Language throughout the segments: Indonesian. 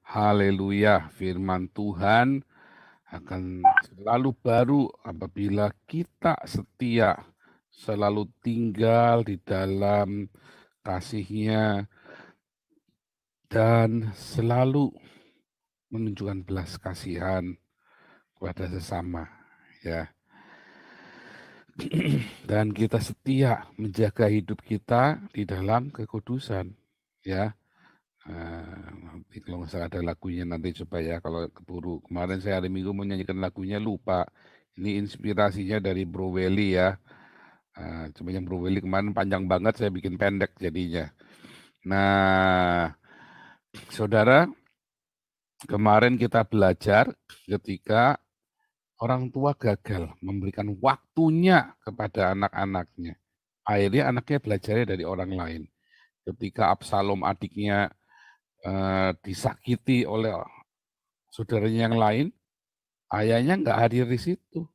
Haleluya, firman Tuhan akan selalu baru apabila kita setia, selalu tinggal di dalam kasih-Nya dan selalu menunjukkan belas kasihan kepada sesama, ya. Dan kita setia menjaga hidup kita di dalam kekudusan, ya. Nanti kalau nggak salah ada lagunya nanti coba ya kalau keburu. Kemarin saya hari Minggu mau nyanyikan lagunya lupa. Ini inspirasinya dari Bro Welly ya. Cuma yang Bro Welly kemarin panjang banget saya bikin pendek jadinya. Nah, saudara, kemarin kita belajar ketika orang tua gagal memberikan waktunya kepada anak-anaknya. Akhirnya anaknya belajarnya dari orang lain. Ketika Absalom adiknya disakiti oleh saudaranya yang lain, ayahnya nggak hadir di situ.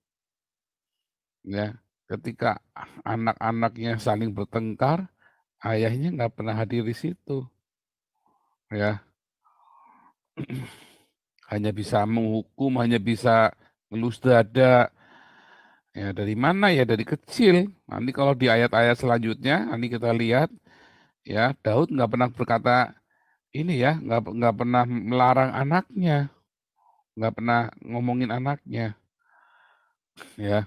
Ya, ketika anak-anaknya saling bertengkar, ayahnya nggak pernah hadir di situ. Ya, hanya bisa menghukum, hanya bisa ngelus dada. Ya, dari mana ya? Dari kecil. Nanti kalau di ayat-ayat selanjutnya, nanti kita lihat, ya Daud nggak pernah berkata ini ya, nggak pernah melarang anaknya, nggak pernah ngomongin anaknya. Ya,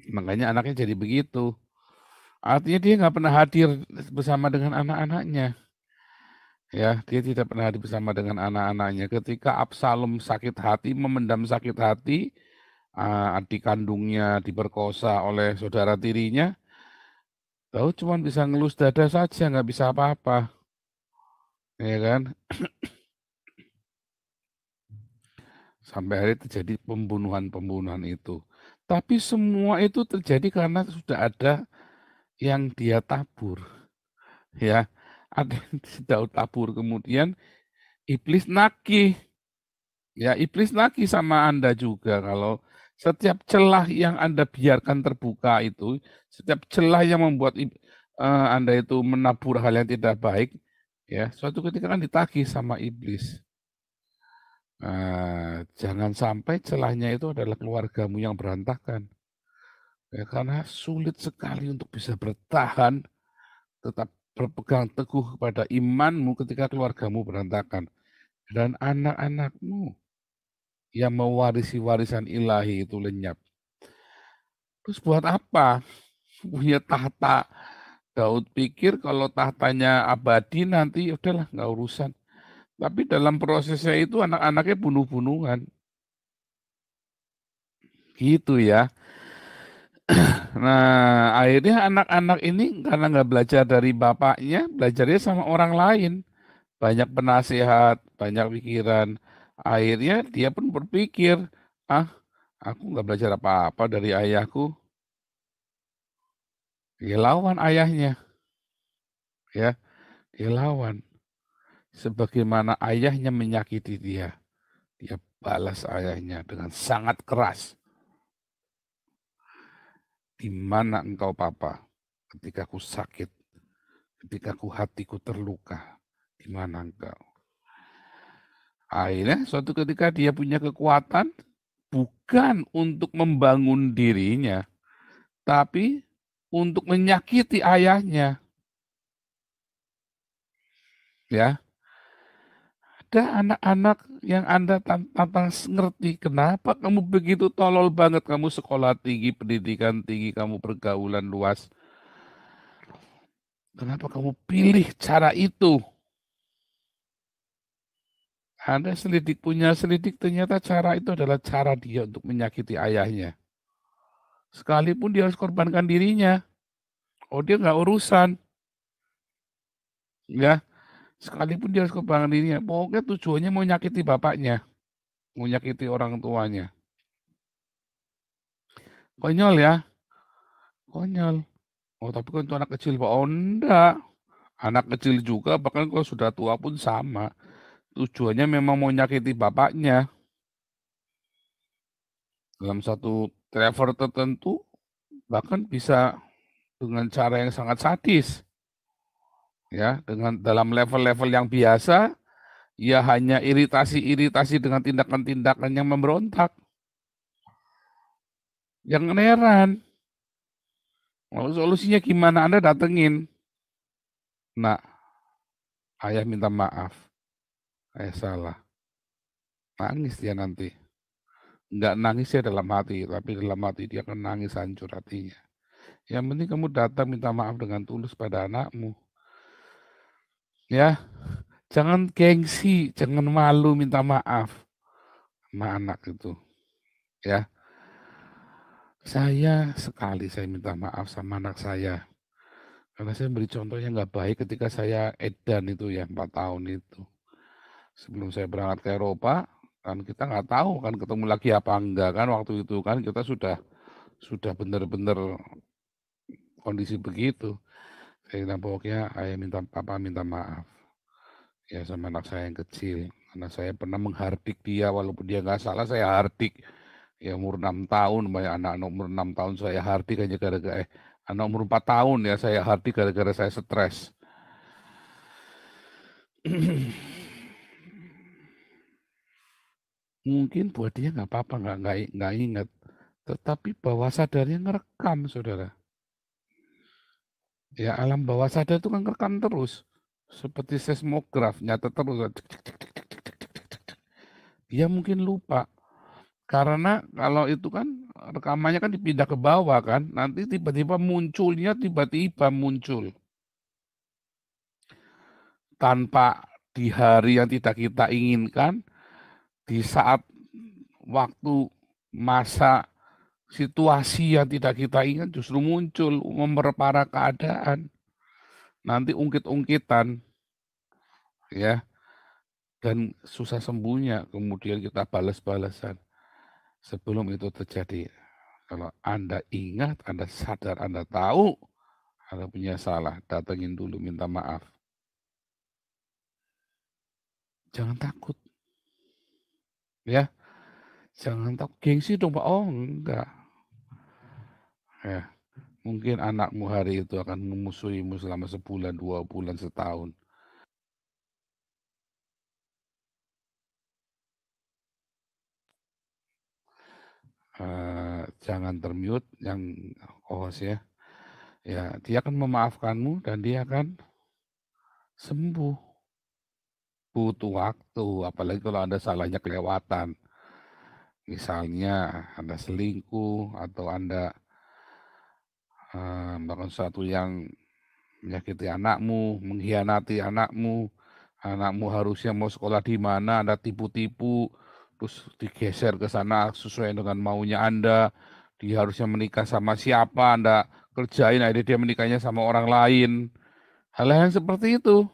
makanya anaknya jadi begitu. Artinya dia nggak pernah hadir bersama dengan anak-anaknya. Ya, dia tidak pernah hadir bersama dengan anak-anaknya. Ketika Absalom sakit hati, memendam sakit hati, adik kandungnya diperkosa oleh saudara tirinya, Daud cuma bisa ngelus dada saja, nggak bisa apa-apa. Ya kan? Sampai hari terjadi pembunuhan-pembunuhan itu. Tapi semua itu terjadi karena sudah ada yang dia tabur. Ya, ada yang Daud tabur. Kemudian iblis nagih. Ya, iblis lagi sama Anda juga kalau setiap celah yang Anda biarkan terbuka itu, setiap celah yang membuat Anda itu menabur hal yang tidak baik, ya, suatu ketika kan ditagih sama iblis. Jangan sampai celahnya itu adalah keluargamu yang berantakan. Ya, karena sulit sekali untuk bisa bertahan, tetap berpegang teguh kepada imanmu ketika keluargamu berantakan. Dan anak-anakmu yang mewarisi warisan ilahi itu lenyap. Terus buat apa punya tahta? Daud pikir kalau tahtanya abadi nanti udahlah nggak urusan. Tapi dalam prosesnya itu anak-anaknya bunuh-bunuhan. Gitu ya. Nah akhirnya anak-anak ini karena nggak belajar dari bapaknya, belajarnya sama orang lain. Banyak penasihat, banyak pikiran. Akhirnya dia pun berpikir, ah aku nggak belajar apa-apa dari ayahku. Dia lawan ayahnya, ya, dia lawan. Sebagaimana ayahnya menyakiti dia, dia balas ayahnya dengan sangat keras. Di mana engkau papa ketika ku sakit, ketika ku hatiku terluka, di mana engkau? Akhirnya suatu ketika dia punya kekuatan, bukan untuk membangun dirinya, tapi untuk menyakiti ayahnya. Ya, ada anak-anak yang Anda tantang ngerti, kenapa kamu begitu tolol banget, kamu sekolah tinggi, pendidikan tinggi, kamu pergaulan luas. Kenapa kamu pilih cara itu? Anda selidik, punya selidik, ternyata cara itu adalah cara dia untuk menyakiti ayahnya. Sekalipun dia harus korbankan dirinya. Oh, dia nggak urusan. Ya, sekalipun dia harus korbankan dirinya. Pokoknya tujuannya mau nyakiti bapaknya. Mau nyakiti orang tuanya. Konyol ya, konyol. Oh, tapi kan itu anak kecil, Pak. Oh, enggak. Anak kecil juga, bahkan kalau sudah tua pun sama. Tujuannya memang mau nyakiti bapaknya. Dalam satu travel tertentu, bahkan bisa dengan cara yang sangat sadis. Ya, dengan dalam level-level yang biasa, Ya hanya iritasi-iritasi dengan tindakan-tindakan yang memberontak. Jangan heran. Lalu solusinya gimana? Anda datengin. Nah, ayah minta maaf. Ayah salah. Nangis dia nanti. Enggak nangis ya dalam hati, tapi dalam hati dia akan nangis hancur hatinya. Yang penting kamu datang minta maaf dengan tulus pada anakmu. Ya, jangan gengsi, jangan malu minta maaf sama anak itu. Ya, saya minta maaf sama anak saya. Karena saya beri contoh yang nggak baik ketika saya edan itu ya, 4 tahun itu. Sebelum saya berangkat ke Eropa, kan kita nggak tahu kan ketemu lagi apa enggak kan waktu itu kan kita sudah benar-benar kondisi begitu. Saya bilang pokoknya ayah minta papa minta maaf ya sama anak saya yang kecil. Karena saya pernah menghardik dia walaupun dia nggak salah saya hardik. Ya umur 6 tahun, banyak anak-anak umur 6 tahun saya hardik hanya gara-gara anak umur 4 tahun ya saya hardik gara-gara saya stres. Mungkin buat dia nggak apa-apa, nggak ingat. Tetapi bawah sadarnya ngerekam, saudara. Ya alam bawah sadar itu kan ngerekam terus. Seperti seismograf, nyata terus. Dia mungkin lupa. Karena kalau itu kan rekamannya kan dipindah ke bawah kan. Nanti tiba-tiba muncul. Tanpa di hari yang tidak kita inginkan, di saat waktu masa situasi yang tidak kita ingat justru muncul memperparah keadaan. Nanti ungkit-ungkitan ya dan susah sembuhnya kemudian kita balas-balasan sebelum itu terjadi. Kalau Anda ingat, Anda sadar, Anda tahu Anda punya salah, datengin dulu minta maaf. Jangan takut ya. Jangan takut gengsi dong Pak. Oh enggak. Ya, mungkin anakmu hari itu akan memusuhimu selama sebulan, 2 bulan, setahun. Jangan termute yang host ya. Ya, dia akan memaafkanmu dan dia akan sembuh. Butuh waktu, apalagi kalau Anda salahnya kelewatan. Misalnya Anda selingkuh atau Anda melakukan sesuatu yang menyakiti anakmu, mengkhianati anakmu, anakmu harusnya mau sekolah di mana, Anda tipu-tipu, terus digeser ke sana sesuai dengan maunya Anda, dia harusnya menikah sama siapa, Anda kerjain, akhirnya dia menikahnya sama orang lain. Hal-hal yang seperti itu,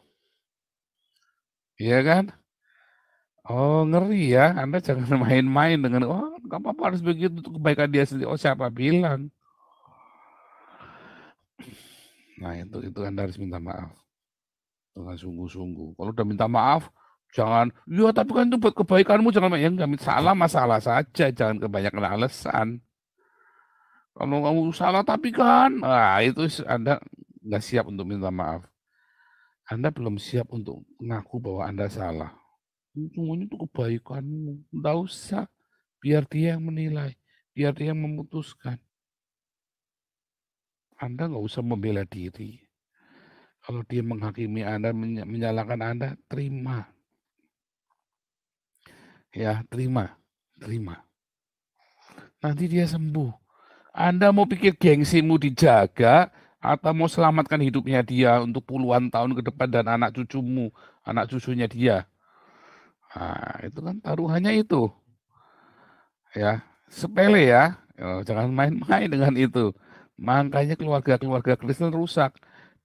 ya kan? Oh ngeri ya, Anda jangan main-main dengan, oh nggak apa-apa harus begitu, untuk kebaikan dia sendiri. Oh siapa bilang? Nah itu Anda harus minta maaf dengan sungguh-sungguh. Kalau udah minta maaf, jangan, ya tapi kan itu buat kebaikanmu, jangan, ya nggak salah masalah saja, jangan kebanyakan alasan. Kalau kamu salah tapi kan, itu Anda nggak siap untuk minta maaf. Anda belum siap untuk mengaku bahwa Anda salah. Semuanya itu kebaikanmu, nggak usah, biar dia yang menilai, biar dia yang memutuskan. Anda nggak usah membela diri. Kalau dia menghakimi Anda, menyalahkan Anda, terima. Ya, terima. Terima. Nanti dia sembuh. Anda mau pikir gengsimu dijaga atau mau selamatkan hidupnya dia untuk puluhan tahun ke depan dan anak cucumu, anak cucunya dia. Nah, itu kan taruhannya itu. Ya, sepele ya. Jangan main-main dengan itu. Makanya keluarga-keluarga Kristen rusak.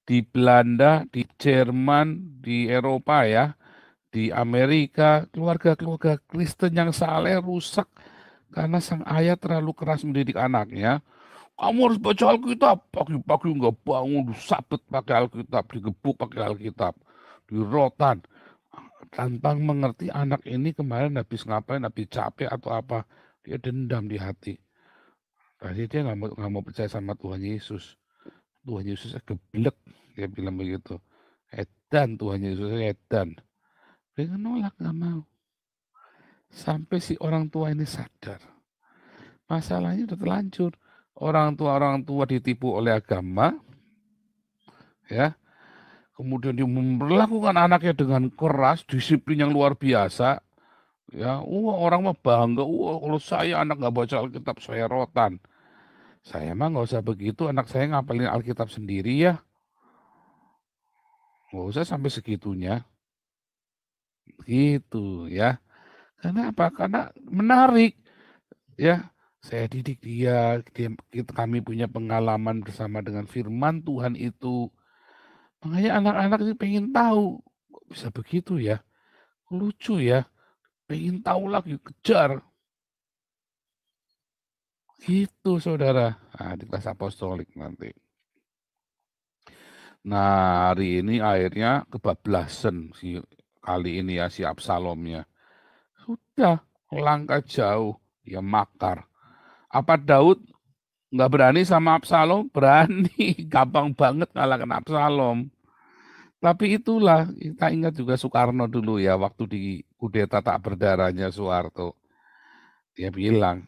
Di Belanda, di Jerman, di Eropa ya, di Amerika, keluarga-keluarga Kristen yang saleh rusak karena sang ayah terlalu keras mendidik anaknya. Kamu harus baca Alkitab. Pagi-pagi nggak bangun, disabet pakai Alkitab, digebuk pakai Alkitab, di rotan. Tanpa mengerti anak ini kemarin habis ngapain, habis capek atau apa. Dia dendam di hati. Tadi dia nggak mau percaya sama Tuhan Yesus. Tuhan Yesusnya geblek, dia bilang begitu. Edan Tuhan Yesusnya edan. Dia nolak, nggak mau. Sampai si orang tua ini sadar. Masalahnya udah terlanjur. Orang tua ditipu oleh agama, ya. Kemudian dia memperlakukan anaknya dengan keras, disiplin yang luar biasa. Ya, orang mah bangga, kalau saya anak nggak baca Alkitab, saya rotan. Saya mah nggak usah begitu, anak saya ngapalin Alkitab sendiri ya. Nggak usah sampai segitunya. Gitu ya. Karena apa? Karena menarik. Ya, saya didik kami punya pengalaman bersama dengan firman Tuhan itu. Makanya anak-anak ini pengen tahu, kok bisa begitu ya? Lucu ya, pengen tahu lagi, kejar. Gitu saudara. Nah, di kelas apostolik nanti. Nah, hari ini akhirnya kebablasan kali ini ya si Absalomnya. Sudah langkah jauh, dia makar. Apa Daud nggak berani sama Absalom? Berani, gampang banget ngalahkan Absalom. Tapi itulah, kita ingat juga Soekarno dulu ya, waktu di kudeta tak berdarahnya Soeharto. Dia bilang,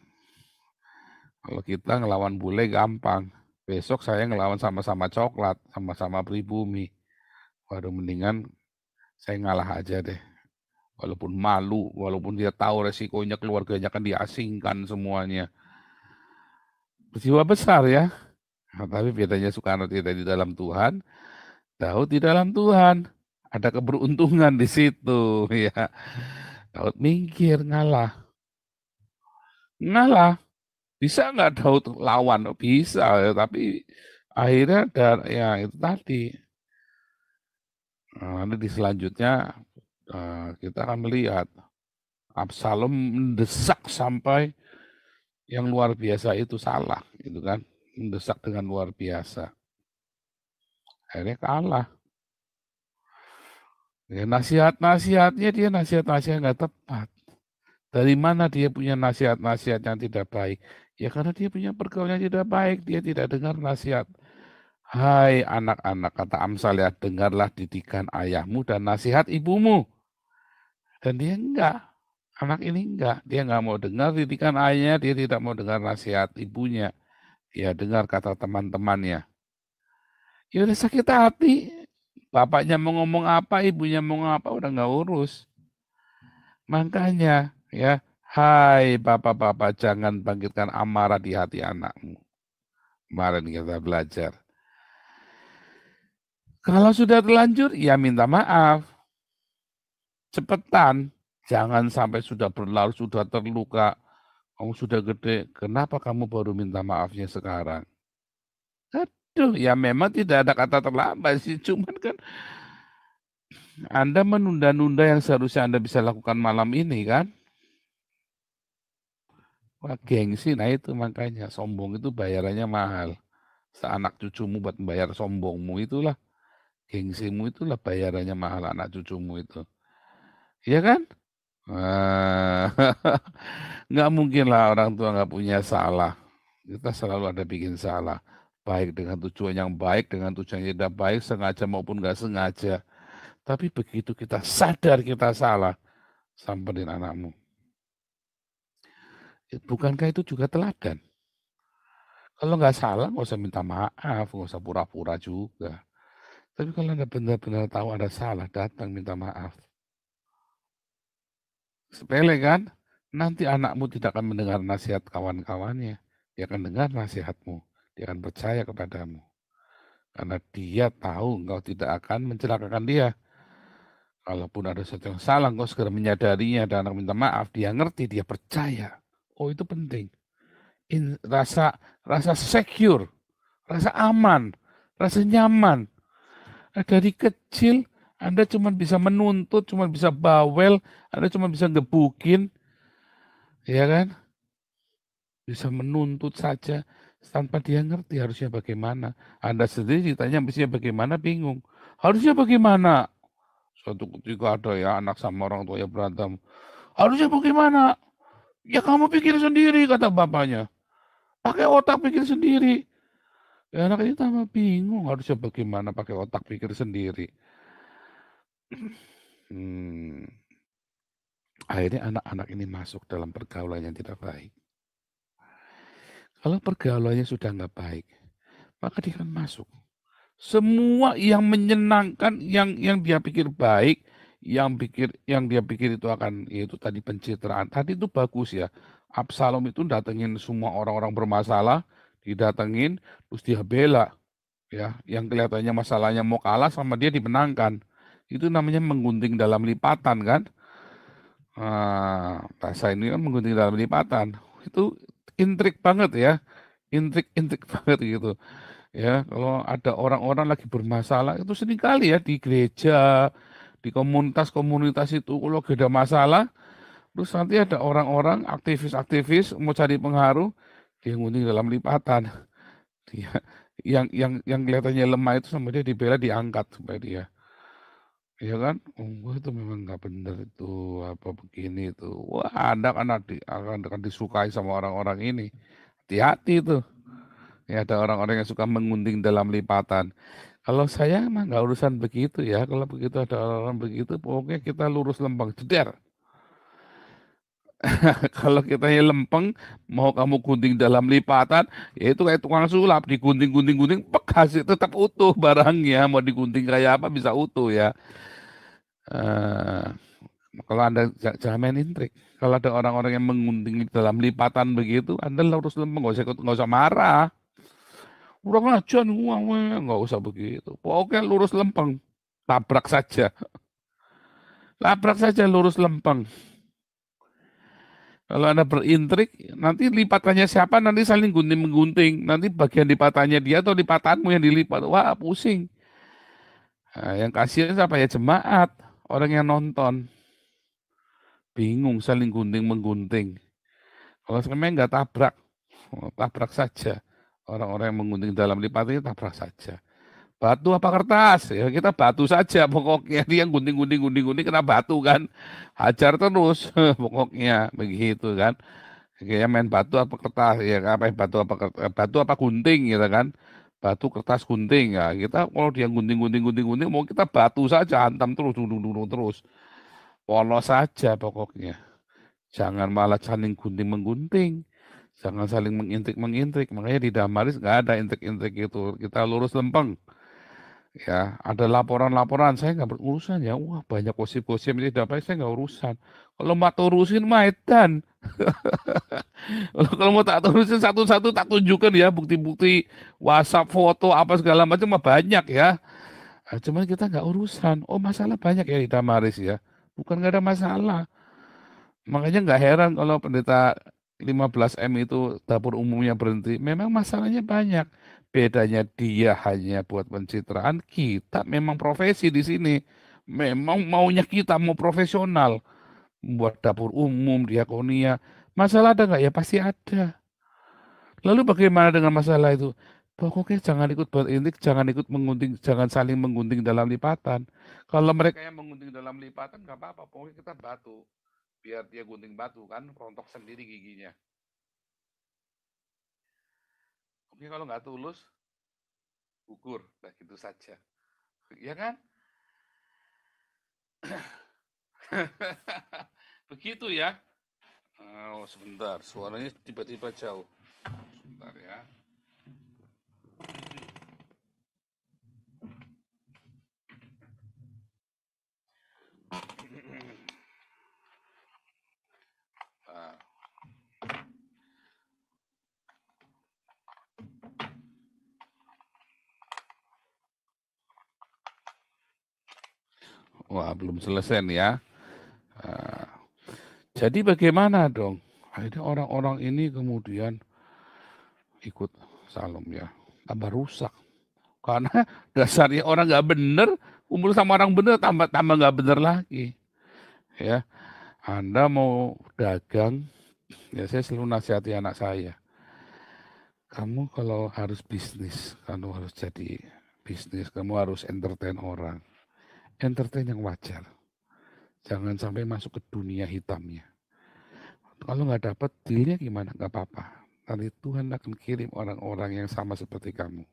kalau kita ngelawan bule gampang, besok saya ngelawan sama-sama coklat, sama-sama pribumi. Waduh, mendingan saya ngalah aja deh. Walaupun malu, walaupun dia tahu resikonya keluarganya kan diasingkan semuanya. Peristiwa besar ya. Nah, tapi bedanya Soekarno tidak di dalam Tuhan, Daud di dalam Tuhan. Ada keberuntungan di situ ya. Daud minggir, ngalah. Ngalah. Bisa nggak Daud lawan? Oh, bisa, ya, tapi akhirnya ya itu tadi. Nah, nanti di selanjutnya kita akan melihat Absalom mendesak sampai yang luar biasa itu salah, gitu kan? Mendesak dengan luar biasa. Akhirnya kalah. Ya, nasihat-nasihatnya dia nasihat-nasihat nggak tepat. Dari mana dia punya nasihat-nasihat yang tidak baik? Ya karena dia punya pergaulan yang tidak baik, dia tidak dengar nasihat. Hai anak-anak, kata Amsal ya, dengarlah didikan ayahmu dan nasihat ibumu. Dan dia enggak, anak ini enggak. Dia enggak mau dengar didikan ayahnya, dia tidak mau dengar nasihat ibunya. Dia dengar kata teman-temannya. Ya udah sakit hati. Bapaknya mau ngomong apa, ibunya mau ngomong apa, udah enggak urus. Makanya ya, hai bapak-bapak, jangan bangkitkan amarah di hati anakmu. Kemarin kita belajar. Kalau sudah terlanjur, ya minta maaf. Cepetan. Jangan sampai sudah berlalu, sudah terluka. Kamu sudah gede, kenapa kamu baru minta maafnya sekarang? Aduh, ya memang tidak ada kata terlambat sih. Cuman kan Anda menunda-nunda yang seharusnya Anda bisa lakukan malam ini kan? Wah, gengsi, nah itu makanya sombong itu bayarannya mahal. Seanak cucumu buat membayar sombongmu itulah, gengsimu itulah bayarannya mahal anak cucumu itu. Iya kan? Nah, nggak mungkin lah orang tua nggak punya salah. Kita selalu ada bikin salah. Baik dengan tujuan yang baik, dengan tujuan yang tidak baik, sengaja maupun nggak sengaja. Tapi begitu kita sadar kita salah, samperin anakmu. Bukankah itu juga teladan? Kalau nggak salah, nggak usah minta maaf, nggak usah pura-pura juga. Tapi kalau Anda benar-benar tahu Anda salah, datang minta maaf. Sepele kan? Nanti anakmu tidak akan mendengar nasihat kawan-kawannya. Dia akan dengar nasihatmu. Dia akan percaya kepadamu. Karena dia tahu engkau tidak akan mencelakakan dia. Kalaupun ada sesuatu yang salah, engkau segera menyadarinya dan anak minta maaf. Dia ngerti, dia percaya. Oh, itu penting. Rasa secure, rasa aman, rasa nyaman. Nah, dari kecil Anda cuma bisa menuntut, cuma bisa bawel, Anda cuma bisa gebukin, ya kan? Bisa menuntut saja tanpa dia ngerti harusnya bagaimana. Anda sendiri ditanya mestinya bagaimana, bingung. Harusnya bagaimana? Suatu ketika ada ya anak sama orang tua yang berantem. Harusnya bagaimana? Ya kamu pikir sendiri, kata bapaknya. Pakai otak pikir sendiri. Ya anak ini tambah bingung harusnya bagaimana pakai otak pikir sendiri. Hmm. Akhirnya anak-anak ini masuk dalam pergaulan yang tidak baik. Kalau pergaulannya sudah nggak baik, maka dia akan masuk. Semua yang menyenangkan, yang dia pikir baik, yang dia pikir itu akan, yaitu tadi pencitraan. Tadi itu bagus ya. Absalom itu datengin semua orang-orang bermasalah, didatengin, terus dia bela, ya. Yang kelihatannya masalahnya mau kalah sama dia dimenangkan. Itu namanya menggunting dalam lipatan kan. Bahasa ini kan menggunting dalam lipatan. Itu intrik banget ya, intrik-intrik banget gitu. Ya, kalau ada orang-orang lagi bermasalah itu seringkali ya di gereja, di komunitas-komunitas itu kalau ada masalah, terus nanti ada orang-orang aktivis-aktivis mau cari pengaruh, dia ngunting dalam lipatan. Dia yang kelihatannya lemah itu sama dia dibela diangkat supaya dia. Ya kan? Oh, itu memang nggak benar itu apa begini itu. Wah, Anda akan disukai sama orang-orang ini. Hati-hati itu. Ya, ada orang-orang yang suka mengunting dalam lipatan. Kalau saya mah nggak urusan begitu ya, kalau begitu ada orang begitu pokoknya kita lurus lempeng, jeder. Kalau kitanya lempeng, mau kamu gunting dalam lipatan, ya itu kayak tukang sulap, digunting-gunting-gunting, pek hasil tetap utuh barangnya, mau digunting kayak apa bisa utuh ya. Eh, Kalau Anda jangan main intrik. Kalau ada orang-orang yang mengunting dalam lipatan begitu, Anda lurus lempeng, nggak usah marah. Kurang ajar, nggak usah begitu. Pokoknya lurus lempeng, tabrak saja. Labrak saja lurus lempeng. Kalau Anda berintrik, nanti lipatannya siapa, nanti saling gunting-menggunting. Nanti bagian lipatannya dia atau lipatanmu yang dilipat. Wah, pusing. Nah, yang kasihan siapa ya? Jemaat. Orang yang nonton. Bingung saling gunting-menggunting. Kalau sebenarnya nggak tabrak. Tabrak saja. Orang-orang yang menggunting dalam lipatannya tabrak saja. Batu apa kertas? Ya kita batu saja pokoknya. Dia gunting-gunting kena batu kan. Hajar terus pokoknya begitu kan. Kayak main batu apa kertas ya kan, apa batu apa gunting gitu kan. Batu kertas gunting ya. Kita kalau dia gunting mau kita batu saja hantam terus dung terus. Polos saja pokoknya. Jangan malah saling gunting-menggunting. Jangan saling mengintrik-mengintrik. Makanya di Damaris nggak ada intrik-intrik itu. Kita lurus lempeng. Ya, ada laporan-laporan, saya nggak berurusan ya. Wah, banyak gosip-gosip ini dapat saya nggak urusan. Kalau mau urusin maedan. Kalau mau tak urusin satu-satu tak tunjukkan ya bukti-bukti WhatsApp, foto apa segala macam mah banyak ya. Cuman kita nggak urusan. Oh, masalah banyak ya di Damaris ya. Bukan nggak ada masalah. Makanya nggak heran kalau pendeta 15M itu dapur umumnya berhenti. Memang masalahnya banyak. Bedanya dia hanya buat pencitraan, kita memang profesi di sini. Memang maunya kita mau profesional. Buat dapur umum, diakonia. Masalah ada nggak? Ya pasti ada. Lalu bagaimana dengan masalah itu? Pokoknya jangan ikut berintik, jangan ikut mengunting, jangan saling menggunting dalam lipatan. Kalau mereka yang menggunting dalam lipatan nggak apa-apa, pokoknya kita batu biar dia gunting batu kan, rontok sendiri giginya. Oke, kalau nggak tulus, gugur, nah gitu saja. Ya kan? Begitu ya. Oh, sebentar, suaranya tiba-tiba jauh. Sebentar ya. Nah, wah, belum selesai nih ya. Nah, jadi bagaimana dong? Akhirnya orang-orang ini kemudian ikut Salom ya. Tambah rusak. Karena dasarnya orang nggak bener, kumpul sama orang bener, tambah nggak bener lagi. Ya, Anda mau dagang, ya saya selalu nasihati anak saya. Kamu kalau harus bisnis, kamu harus jadi bisnis, kamu harus entertain orang. Entertain yang wajar. Jangan sampai masuk ke dunia hitamnya. Kalau nggak dapat dealnya gimana? Nggak apa-apa. Nanti Tuhan akan kirim orang-orang yang sama seperti kamu.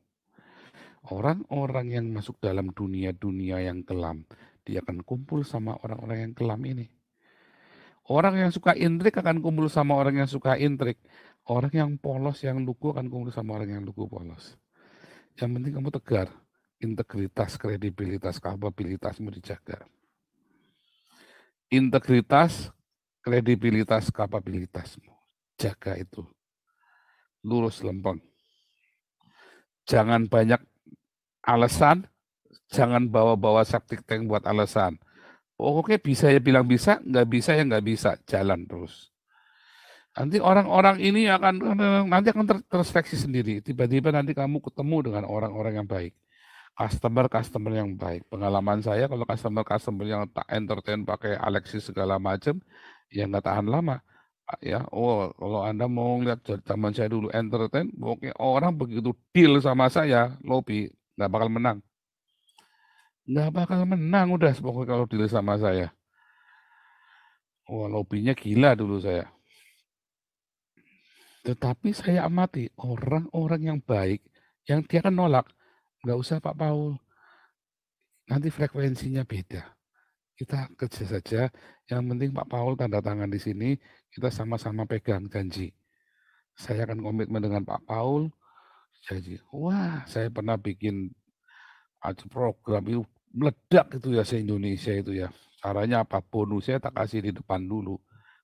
Orang-orang yang masuk dalam dunia-dunia yang kelam, dia akan kumpul sama orang-orang yang kelam ini. Orang yang suka intrik akan kumpul sama orang yang suka intrik. Orang yang polos, yang lugu akan kumpul sama orang yang lugu polos. Yang penting kamu tegar. Integritas, kredibilitas, kapabilitasmu dijaga. Integritas, kredibilitas, kapabilitasmu. Jaga itu. Lurus lempeng. Jangan banyak alasan, jangan bawa-bawa septic tank buat alasan. Oke, bisa ya bilang bisa, nggak bisa ya nggak bisa, jalan terus. Nanti orang-orang ini akan terseleksi sendiri. Tiba-tiba nanti kamu ketemu dengan orang-orang yang baik, customer yang baik. Pengalaman saya kalau customer yang tak entertain pakai Alexis segala macam, ya nggak tahan lama. Ya, kalau Anda mau lihat zaman saya dulu entertain, oke, orang begitu deal sama saya, lobby nggak bakal menang. Nggak bakal menang udah pokoknya kalau deal sama saya. Lobbynya gila dulu saya. Tetapi saya amati orang-orang yang baik, yang dia kan nolak, nggak usah Pak Paul, nanti frekuensinya beda. Kita kerja saja, yang penting Pak Paul tanda tangan di sini, kita sama-sama pegang janji. Saya akan komitmen dengan Pak Paul, janji. Wah, saya pernah bikin program itu meledak itu ya se-Indonesia itu ya. Caranya apa? Bonusnya tak kasih di depan dulu.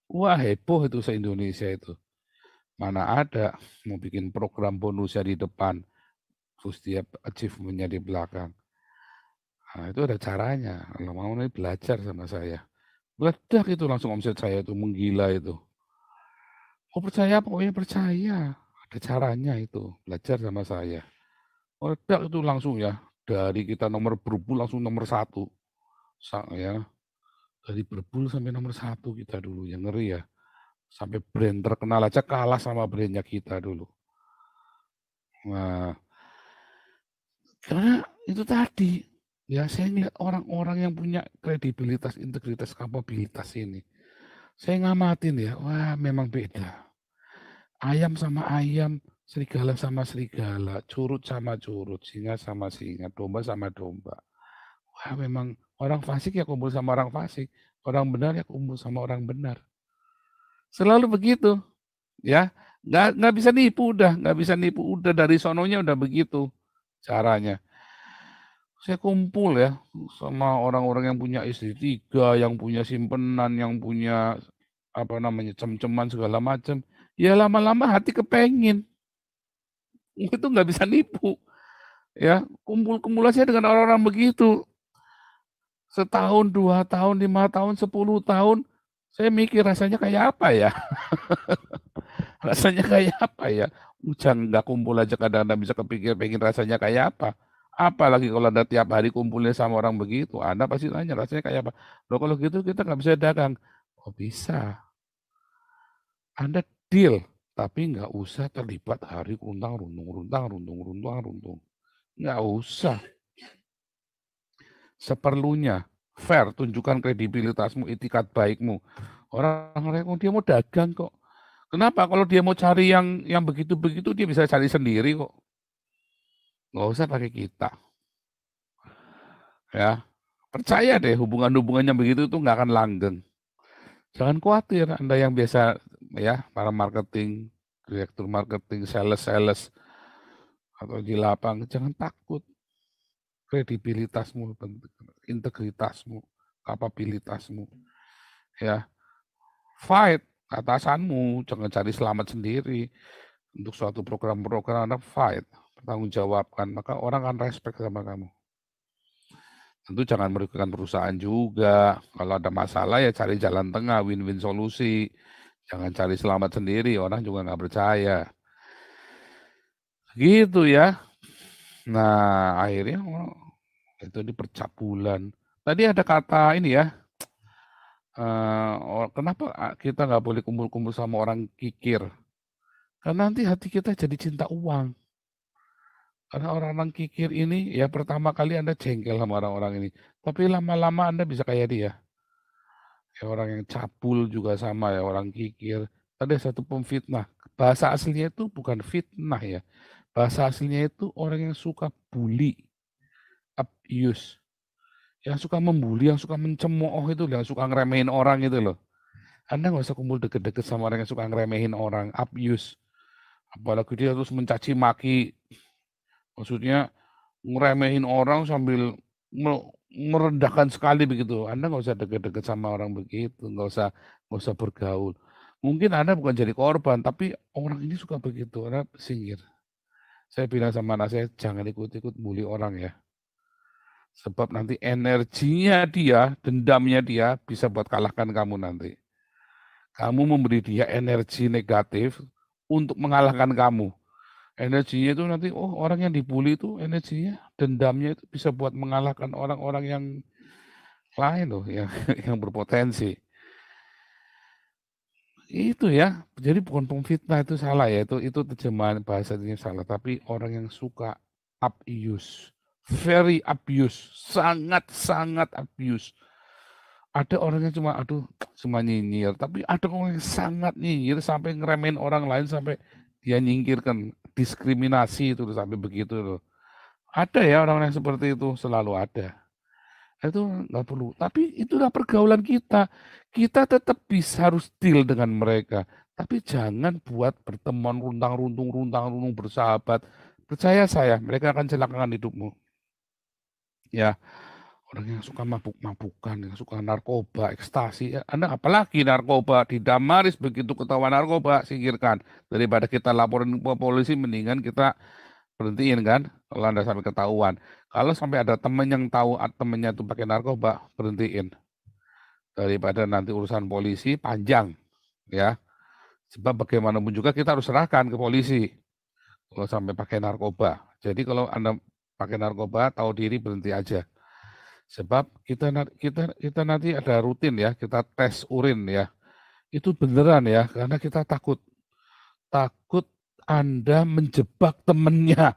Wah, heboh itu se-Indonesia itu. Mana ada mau bikin program bonusnya di depan, terus dia achievement-nya di belakang. Nah, itu ada caranya. Kalau mau nih belajar sama saya. Meledak itu langsung omset saya itu menggila itu. Oh percaya, pokoknya percaya. Ada caranya itu. Belajar sama saya. Meledak itu langsung ya. Dari kita nomor berbul langsung nomor 1. Ya. Dari berbul sampai nomor 1 kita dulu. Yang ngeri ya. Sampai brand terkenal aja kalah sama brandnya kita dulu. Nah, karena itu tadi, ya saya ngeliat orang-orang yang punya kredibilitas, integritas, kapabilitas ini. Saya ngamatin ya, wah memang beda. Ayam sama ayam, serigala sama serigala, curut sama curut, singa sama singa, domba sama domba. Wah memang orang fasik ya kumpul sama orang fasik, orang benar ya kumpul sama orang benar. Selalu begitu, ya. Nggak bisa nipu udah, nggak bisa nipu udah dari sononya udah begitu caranya. Saya kumpul ya sama orang-orang yang punya istri 3, yang punya simpenan, yang punya apa namanya cem-ceman segala macam. Ya lama-lama hati kepengen. Itu nggak bisa nipu. Ya kumpul-kumpul aja dengan orang-orang begitu. Setahun, 2 tahun, 5 tahun, 10 tahun. Saya mikir rasanya kayak apa ya? Rasanya kayak apa ya? Hujan nggak kumpul aja kadang-kadang bisa kepikir pengen rasanya kayak apa. Apalagi kalau Anda tiap hari kumpulnya sama orang begitu, Anda pasti tanya rasanya kayak apa. Loh kalau gitu kita nggak bisa dagang. Oh bisa, Anda deal, tapi nggak usah terlibat hari runtang runtung, runtang runtung, runtang runtung. Nggak usah. Seperlunya, fair, tunjukkan kredibilitasmu, itikat baikmu. Orang-orang dia mau dagang kok. Kenapa? Kalau dia mau cari yang begitu-begitu dia bisa cari sendiri kok. Nggak usah pakai kita. Ya, percaya deh hubungan-hubungan yang begitu tuh nggak akan langgeng. Jangan khawatir Anda yang biasa ya para marketing, direktur marketing, sales atau di lapang, jangan takut. Kredibilitasmu, integritasmu, kapabilitasmu, ya fight atasanmu, jangan cari selamat sendiri. Untuk suatu program-program Anda fight, bertanggung jawabkan, maka orang akan respect sama kamu. Tentu jangan merugikan perusahaan juga. Kalau ada masalah ya cari jalan tengah, win-win solusi. Jangan cari selamat sendiri, orang juga nggak percaya. Gitu ya. Nah, akhirnya itu di percabulan. Tadi ada kata ini ya, kenapa kita nggak boleh kumpul-kumpul sama orang kikir? Karena nanti hati kita jadi cinta uang. Karena orang-orang kikir ini, ya pertama kali Anda jengkel sama orang-orang ini. Tapi lama-lama Anda bisa kayak dia. Ya, orang yang cabul juga sama ya, orang kikir. Ada satu pemfitnah. Bahasa aslinya itu bukan fitnah ya. Bahasa aslinya itu orang yang suka bully, abuse. Yang suka membuli, yang suka mencemooh itu, yang suka ngeremehin orang itu loh. Anda nggak usah kumpul deket-deket sama orang yang suka ngeremehin orang, abuse. Apalagi dia terus mencaci maki, maksudnya ngeremehin orang sambil merendahkan sekali begitu. Anda nggak usah deket-deket sama orang begitu, nggak usah bergaul. Mungkin Anda bukan jadi korban, tapi orang ini suka begitu, Anda singgir. Saya bilang sama anak saya, jangan ikut-ikut bully orang ya. Sebab nanti energinya dia, dendamnya dia bisa buat kalahkan kamu nanti. Kamu memberi dia energi negatif untuk mengalahkan kamu. Energinya itu nanti, oh orang yang dibully itu energinya, dendamnya itu bisa buat mengalahkan orang-orang yang lain loh, yang yang berpotensi. Itu ya, jadi bukan pemfitnah itu salah ya, itu terjemahan bahasanya salah, tapi orang yang suka abuse, very abuse, sangat-sangat abuse. Ada orang yang cuma nyinyir, tapi ada orang yang sangat nyinyir sampai ngeremehin orang lain sampai dia nyingkirkan, diskriminasi itu sampai begitu loh. Ada ya orang yang seperti itu, selalu ada. Itu nggak perlu. Tapi itulah pergaulan kita. Kita tetap bisa harus deal dengan mereka. Tapi jangan buat berteman runtang-runtung bersahabat. Percaya saya, mereka akan celakakan hidupmu. Ya, orang yang suka mabuk-mabukan, yang suka narkoba, ekstasi, ya, Anda apalagi narkoba di Damaris begitu ketahuan narkoba, singkirkan. Daripada kita laporin ke polisi, mendingan kita berhentiin kan, kalau Anda sampai ketahuan. Kalau sampai ada temen yang tahu temennya itu pakai narkoba, berhentiin. Daripada nanti urusan polisi panjang, ya. Sebab bagaimanapun juga kita harus serahkan ke polisi kalau sampai pakai narkoba. Jadi kalau Anda pakai narkoba, tahu diri berhenti aja. Sebab kita nanti ada rutin ya, kita tes urin ya. Itu beneran ya, karena kita takut Anda menjebak temennya.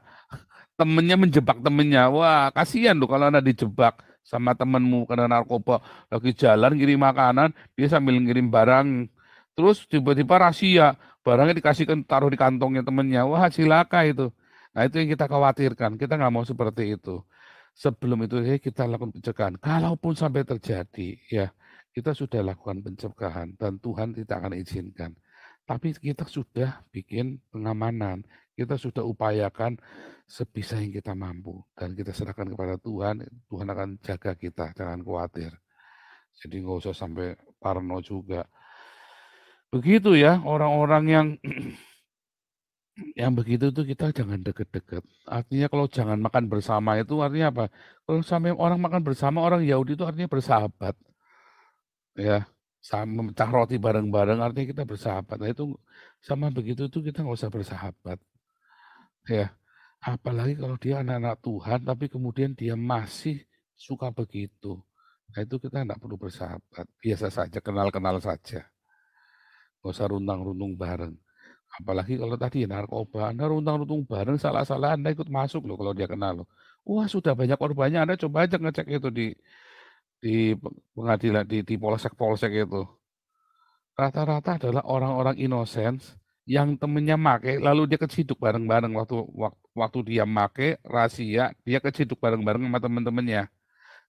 Temennya menjebak temennya. Wah, kasihan loh kalau Anda dijebak sama temenmu karena narkoba. Lagi jalan ngirim makanan, dia sambil ngirim barang. Terus tiba-tiba rahasia, barangnya dikasihkan taruh di kantongnya temennya. Wah, cilaka itu. Nah, itu yang kita khawatirkan. Kita nggak mau seperti itu. Sebelum itu kita lakukan pencegahan. Kalaupun sampai terjadi, ya kita sudah lakukan pencegahan dan Tuhan tidak akan izinkan. Tapi kita sudah bikin pengamanan, kita sudah upayakan sebisa yang kita mampu dan kita serahkan kepada Tuhan, Tuhan akan jaga kita, jangan khawatir. Jadi nggak usah sampai parno juga. Begitu ya, orang-orang yang begitu tuh kita jangan deket-deket. Artinya kalau jangan makan bersama itu artinya apa? Kalau sampai orang makan bersama orang Yahudi itu artinya bersahabat, ya. Sama memecah roti bareng-bareng artinya kita bersahabat. Nah itu sama begitu tuh kita nggak usah bersahabat, ya. Apalagi kalau dia anak-anak Tuhan, tapi kemudian dia masih suka begitu. Nah itu kita tidak perlu bersahabat, biasa saja, kenal-kenal saja. Nggak usah runtang-runtung bareng. Apalagi kalau tadi narkoba, Anda runtang-runtung bareng, salah-salah Anda ikut masuk loh kalau dia kenal loh. Wah sudah banyak korbannya, Anda coba aja ngecek itu di pengadilan, di polsek-polsek itu. Rata-rata adalah orang-orang inosen yang temennya make, lalu dia keciduk bareng-bareng waktu dia make rahasia, dia keciduk bareng-bareng sama temen-temennya.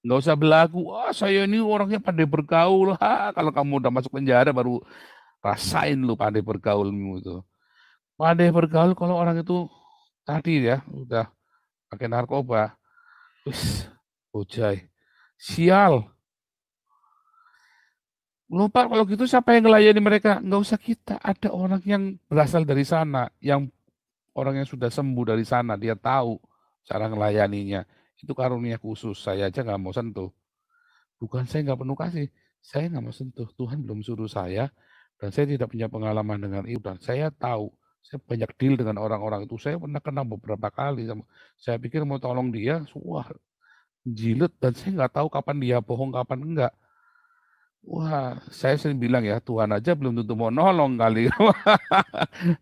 Nggak usah belagu, wah saya ini orangnya pandai bergaul. Ha, kalau kamu udah masuk penjara baru rasain lu pandai bergaulmu itu. Pandai bergaul kalau orang itu tadi ya, udah pakai narkoba. Wis, bojai. Sial. Lupa kalau gitu siapa yang ngelayani mereka? Nggak usah kita. Ada orang yang berasal dari sana, yang orang yang sudah sembuh dari sana, dia tahu cara ngelayaninya. Itu karunia khusus. Saya aja nggak mau sentuh. Bukan saya nggak penuh kasih. Saya nggak mau sentuh. Tuhan belum suruh saya. Dan saya tidak punya pengalaman dengan itu. Dan saya tahu. Saya banyak deal dengan orang-orang itu. Saya pernah kenal beberapa kali. Saya pikir mau tolong dia. Wah, jilet. Dan saya nggak tahu kapan dia bohong, kapan enggak. Wah, saya sering bilang ya, Tuhan aja belum tentu mau nolong kali.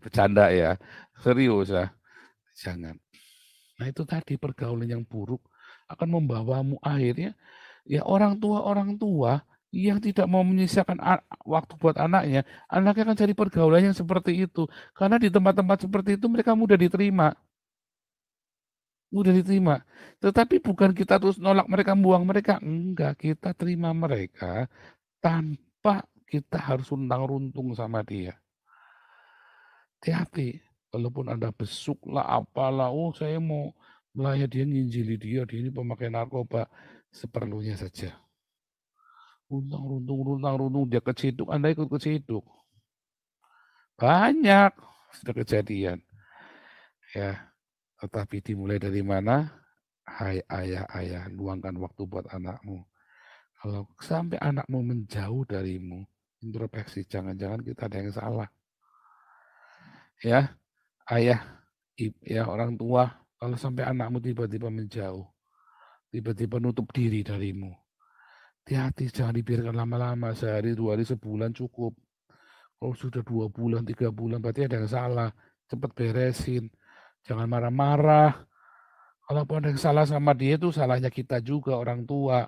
Bercanda ya. Serius ya. Jangan. Nah itu tadi pergaulan yang buruk akan membawamu akhirnya ya orang tua yang tidak mau menyisakan waktu buat anaknya akan cari pergaulan yang seperti itu. Karena di tempat-tempat seperti itu mereka mudah diterima. Tetapi bukan kita terus nolak mereka, buang mereka. Enggak, kita terima mereka tanpa kita harus runtang-runtung sama dia. Hati-hati, walaupun Anda besuk lah, apalah, oh saya mau melayani dia, nginjili dia ini pemakai narkoba, seperlunya saja. Runtang-runtung, dia keciduk, Anda ikut keciduk. Banyak sudah kejadian. Ya, tetapi dimulai dari mana? Hai ayah, luangkan waktu buat anakmu. Kalau sampai anakmu menjauh darimu, introspeksi, jangan-jangan kita ada yang salah. Ya, ayah, ya orang tua, kalau sampai anakmu tiba-tiba menjauh, tiba-tiba nutup diri darimu, hati-hati, jangan dibiarkan lama-lama, sehari, 2 hari, sebulan cukup. Kalau sudah 2 bulan, 3 bulan, berarti ada yang salah. Cepat beresin, jangan marah-marah. Kalau ada yang salah sama dia, itu salahnya kita juga, orang tua.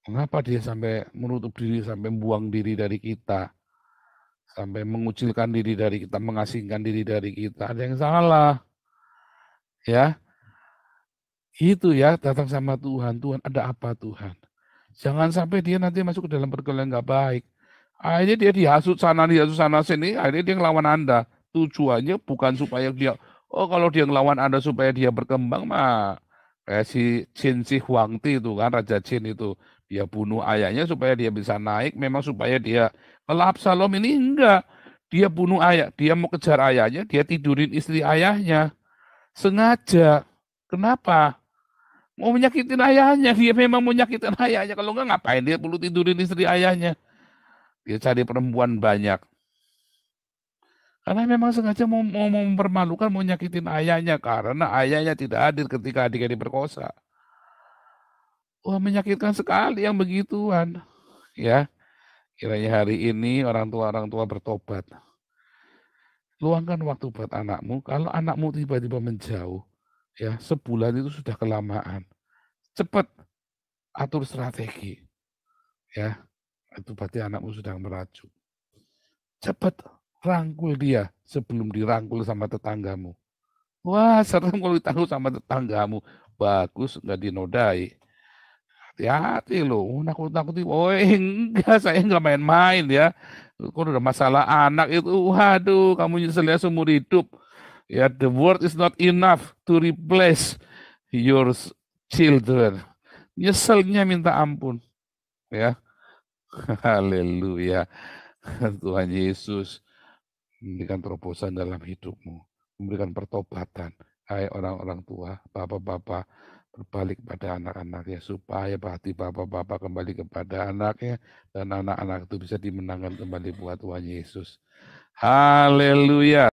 Mengapa dia sampai menutup diri, sampai buang diri dari kita, sampai mengucilkan diri dari kita, mengasingkan diri dari kita, ada yang salah. Ya, itu ya, datang sama Tuhan, Tuhan ada apa Tuhan? Jangan sampai dia nanti masuk ke dalam pergaulan nggak baik. Akhirnya dia dihasut sana sini, akhirnya dia ngelawan Anda. Tujuannya bukan supaya dia, oh kalau dia ngelawan Anda supaya dia berkembang mah, kayak si Qin Shi Huangdi itu kan, Raja Qin itu. Dia bunuh ayahnya supaya dia bisa naik, memang supaya dia, kalau Absalom ini enggak. Dia bunuh ayah, dia mau kejar ayahnya, dia tidurin istri ayahnya. Sengaja. Kenapa? Mau menyakitin ayahnya, dia memang mau nyakitin ayahnya. Kalau enggak ngapain dia perlu tidurin istri ayahnya. Dia cari perempuan banyak. Karena memang sengaja mau mempermalukan, mau nyakitin ayahnya. Karena ayahnya tidak hadir ketika adiknya diperkosa. Wah, menyakitkan sekali yang begituan. Ya, kiranya hari ini orang tua bertobat. Luangkan waktu buat anakmu. Kalau anakmu tiba-tiba menjauh, ya sebulan itu sudah kelamaan. Cepat atur strategi. Ya, itu berarti anakmu sedang merajuk. Cepat rangkul dia sebelum dirangkul sama tetanggamu. Wah, serem kalau ditangkul sama tetanggamu. Bagus, nggak dinodai. Hati-hati loh, nakut-nakuti. Oh enggak, saya nggak main-main ya. Kalau udah masalah anak itu, waduh, kamu nyeselnya seumur hidup. Ya, the word is not enough to replace your children. Nyeselnya minta ampun. Ya, haleluya. Tuhan Yesus memberikan terobosan dalam hidupmu, memberikan pertobatan. Hai orang-orang tua, bapak-bapak, berbalik pada anak-anaknya, supaya hati bapak-bapak kembali kepada anaknya, dan anak-anak itu bisa dimenangkan kembali buat Tuhan Yesus. Haleluya.